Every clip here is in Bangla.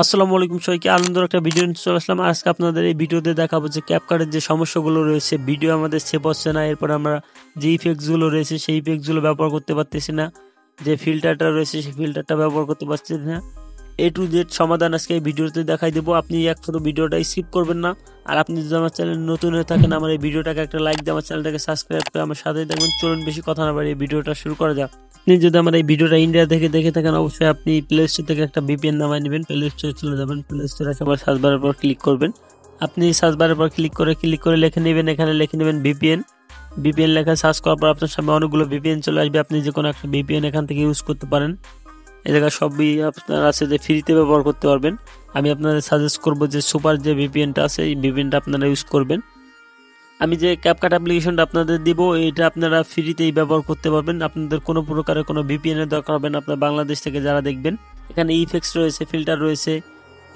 আসসালামু আলাইকুম সবাইকে আনন্দের একটা ভিডিও নিয়ে চলে আসলাম। আজকে আপনাদের এই ভিডিওতে দেখাবো যে ক্যাপকাটের যে সমস্যাগুলো রয়েছে, ভিডিও আমাদের সেভ হচ্ছে না, এরপর আমরা যে ইফেক্টসগুলো রয়েছে সেই ইফেক্টসগুলো ব্যবহার করতে পারতেছি না, যে ফিল্টারটা রয়েছে সেই ফিল্টারটা ব্যবহার করতে পারতেছি না। এ টু জেড সমাধান আজকে এই ভিডিওতে দেখাই দেবো। আপনি একটু ভিডিওটা স্কিপ করবেন না। আর আপনি যদি আমার চ্যানেল নতুন হয়ে থাকেন, আমার এই ভিডিওটাকে একটা লাইক দিয়ে আমার চ্যানেলটাকে সাবস্ক্রাইব করে আমার সাথেই থাকবেন। চলুন বেশি কথা না বাড়িয়ে ভিডিওটা শুরু করা যাক। আপনি যদি আমার এই ভিডিওটা ইন্ডিয়া থেকে দেখে থাকেন, অবশ্যই আপনি প্লে স্টোর থেকে একটা ভিপিএন নামায় নেবেন। প্লে স্টোরে চলে যাবেন, প্লে স্টোরে সবার সার্চ বারের পর ক্লিক করবেন। আপনি সার্চ বারের পর ক্লিক করে লিখে নেবেন, এখানে লিখে নেবেন ভিপিএন। ভিপিএন লেখা সার্চ করার পর আপনার সামনে অনেকগুলো ভিপিএন চলে আসবে। আপনি যে কোনো একটা ভিপিএন এখান থেকে ইউজ করতে পারেন। এই জায়গায় সবই আপনার আছে যে ফ্রিতে ব্যবহার করতে পারবেন। আমি আপনাদের সাজেস্ট করব যে সুপার যে ভিপিএনটা আছে এই ভিপিএনটা আপনারা ইউজ করবেন। আমি যে ক্যাপকাট অ্যাপ্লিকেশনটা আপনাদের দিব, এটা আপনারা ফ্রিতেই ব্যবহার করতে পারবেন। আপনাদের কোনো প্রকারের কোনো ভিপিএনের দরকার হবে না। আপনার বাংলাদেশ থেকে যারা দেখবেন, এখানে ইফেক্টস রয়েছে, ফিল্টার রয়েছে,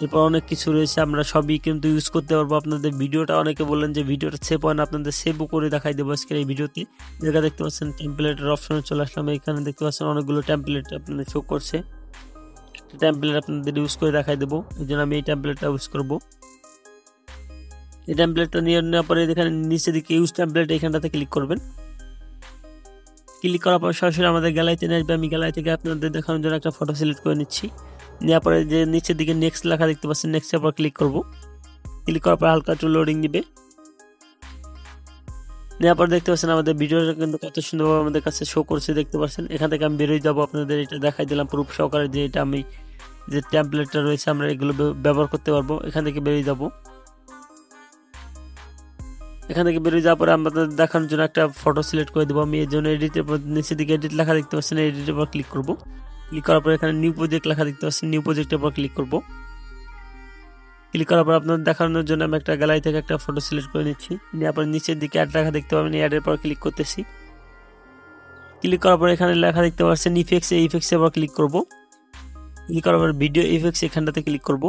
এরপর অনেক কিছু রয়েছে, আমরা সবই কিন্তু ইউজ করতে পারবো। আপনাদের ভিডিওটা অনেকে বললেন যে ভিডিওটা সেভ হয় না, আপনাদের সেভও করে দেখাই দেবো আজকের এই ভিডিওতে। জায়গা দেখতে পাচ্ছেন টেমপ্লেটের অপশনে চলে আসলাম। এখানে দেখতে পাচ্ছেন অনেকগুলো টেমপ্লেট আপনাদের শো করছে। একটা টেমপ্লেট আপনাদের ইউজ করে দেখাই দেবো, এই জন্য আমি এই টেমপ্লেটটা ইউজ করবো। এই টেমপ্লেটটা নিয়ে নেওয়ার পরে এখানে নিচে দিকে ইউজ টেমপ্লেট এখানটাতে ক্লিক করবেন। ক্লিক করার পর সরাসরি আমাদের গ্যালারিতে নিয়ে আসবে। আমি গ্যালারি থেকে আপনাদের দেখানোর জন্য একটা ফটো সিলেক্ট করে নিচ্ছি। নেওয়ার পরে যে নিচের দিকে নেক্সট লেখা দেখতে পাচ্ছেন, নেক্সটের পর ক্লিক করব। ক্লিক করার পর হালকা একটু লোডিং দিবে। নেওয়ার পর দেখতে পাচ্ছেন আমাদের ভিডিওটা কিন্তু কত সুন্দরভাবে আমাদের কাছে শো করছে, দেখতে পাচ্ছেন। এখান থেকে আমি বেরোয় যাবো, আপনাদের এটা দেখাই দিলাম প্রুফ সহকারে যে এটা আমি যে টেমপ্লেটটা রয়েছে আমরা এগুলো ব্যবহার করতে পারবো। এখান থেকে বেরিয়ে যাবো। এখান থেকে বেরিয়ে যাওয়ার পরে আমাদের দেখানোর জন্য একটা ফটো সিলেক্ট করে দেবো। আমি এর জন্য এডিটের পর নিচের দিকে এডিট লেখা দেখতে পাচ্ছেন, এডিটের পর ক্লিক করব। ক্লিক করার পর এখানে নিউ প্রজেক্ট লেখা দেখতে পাচ্ছেন, নিউ প্রজেক্টের পর ক্লিক করব। ক্লিক করার পর আপনাদের দেখানোর জন্য আমি একটা গ্যালারি থেকে একটা ফটো সিলেক্ট করে নিচ্ছি। নেওয়ার পর নিচের দিকে অ্যাড লেখা দেখতে পাবেন, অ্যাডের পর ক্লিক করতেছি। ক্লিক করার পর এখানে লেখা দেখতে পাচ্ছেন ইফেক্টস, এই ইফেক্টসের পর ক্লিক করব। ক্লিক করার পর ভিডিও ইফেক্টস এখানটাতে ক্লিক করব।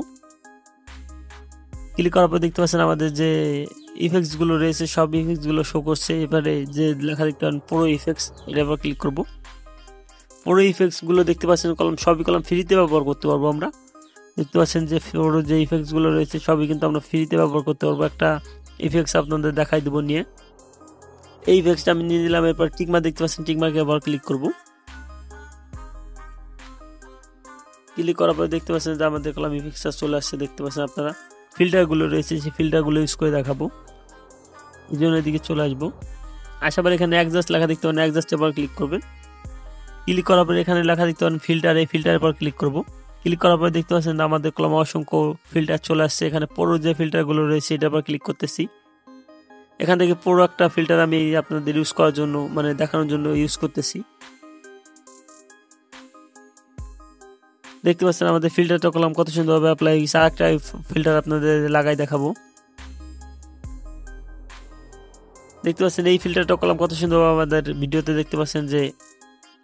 ক্লিক করার পর দেখতে পাচ্ছেন আমাদের যে ইফেক্টসগুলো রয়েছে সব ইফেক্টসগুলো শো করছে। এবারে যে লেখা দেখতে পাবেন প্রো ইফেক্টস, এটার উপর ক্লিক করব। প্রো ইফেক্টসগুলো দেখতে পাচ্ছেন সবই ফ্রিতে ব্যবহার করতে পারবো আমরা। দেখতে পাচ্ছেন যে প্রো যে ইফেক্টসগুলো রয়েছে সবই কিন্তু আমরা ফ্রিতে ব্যবহার করতে পারবো। একটা ইফেক্টস আপনাদের দেখাই দেবো নিয়ে। এই ইফেক্টসটা আমি নিয়ে নিলাম। এরপর টিকমার্ক দেখতে পাচ্ছেন, টিকমার্কে আবার ক্লিক করব। ক্লিক করার পর দেখতে পাচ্ছেন যে আমাদের ইফেক্টসটা চলে আসছে। দেখতে পাচ্ছেন আপনারা ফিল্টারগুলো রয়েছে, সেই ফিল্টারগুলো ইউজ করে দেখাবো। এই জন্য এদিকে চলে আসবো। আসার পর এখানে অ্যাডজাস্ট লেখা দেখতে পাবেন, অ্যাডজাস্টের পর ক্লিক করবেন। ক্লিক করার পর এখানে লেখা দেখতে পাবেন ফিল্টার, এই ফিল্টারের পর ক্লিক করব। ক্লিক করার পর দেখতে পাচ্ছেন আমাদের অসংখ্য ফিল্টার চলে আসছে। এখানে পুরো যে ফিল্টারগুলো রয়েছে এটার পর ক্লিক করতেছি। এখান থেকে পুরো একটা ফিল্টার আমি আপনাদের ইউজ করার জন্য দেখানোর জন্য ইউজ করতেছি। দেখতে পাচ্ছেন আমাদের ফিল্টারটা কত সুন্দরভাবে অ্যাপ্লাই হয়েছে। আরেকটা ফিল্টার আপনাদের লাগাই দেখাবো। দেখতে পাচ্ছেন এই ফিল্টারটা কত সুন্দরভাবে আমাদের ভিডিওতে দেখতে পাচ্ছেন যে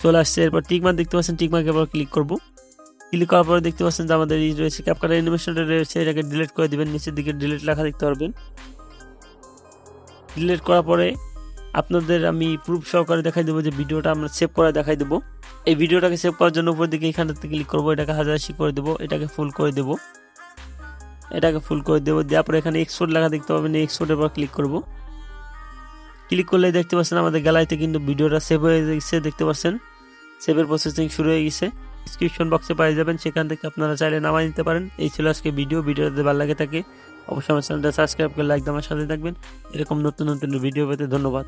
চলে আসছে। এরপর টিকমার্ক দেখতে পাচ্ছেন, টিকমার্কের পর ক্লিক করব। ক্লিক করার পরে দেখতে পাচ্ছেন যে আমাদের এই রয়েছে ক্যাপকাট অ্যানিমেশনটা রয়েছে, এটাকে ডিলিট করে দিবেন। নিচের দিকে ডিলিট লেখা দেখতে পারবেন। ডিলিট করার পরে আপনাদের আমি প্রুফ সহকারে দেখাই দেবো যে ভিডিওটা আমরা সেভ করে দেখাই দেবো। এই ভিডিওটাকে সেভ করার জন্য উপর দিকে এখানটাতে ক্লিক করবো, এটাকে 1080 করে দেবো, এটাকে ফুল করে দেবো, দেওয়ার পরে এখানে এক্সপোর্ট লেখা দেখতে পাবেন, এই এক্সপোর্টের পর ক্লিক করব। ক্লিক করলে দেখতে পাচ্ছেন আমাদের গ্যালারিতে কিন্তু ভিডিওটা সেভ হয়ে গেছে। দেখতে পাচ্ছেন সেভের প্রসেসিং শুরু হয়ে গেছে। ডিসক্রিপশন বক্সে পেয়ে যাবেন, সেখান থেকে আপনারা চাইলে নামাই নিতে পারেন। এই ছিল আজকে ভিডিওটা যদি ভালো লাগে থাকে অবশ্যই আমার চ্যানেলটা সাবস্ক্রাইব করে লাইক দিয়ে আমার সাথে থাকবেন। এরকম নতুন ভিডিও পেতে ধন্যবাদ।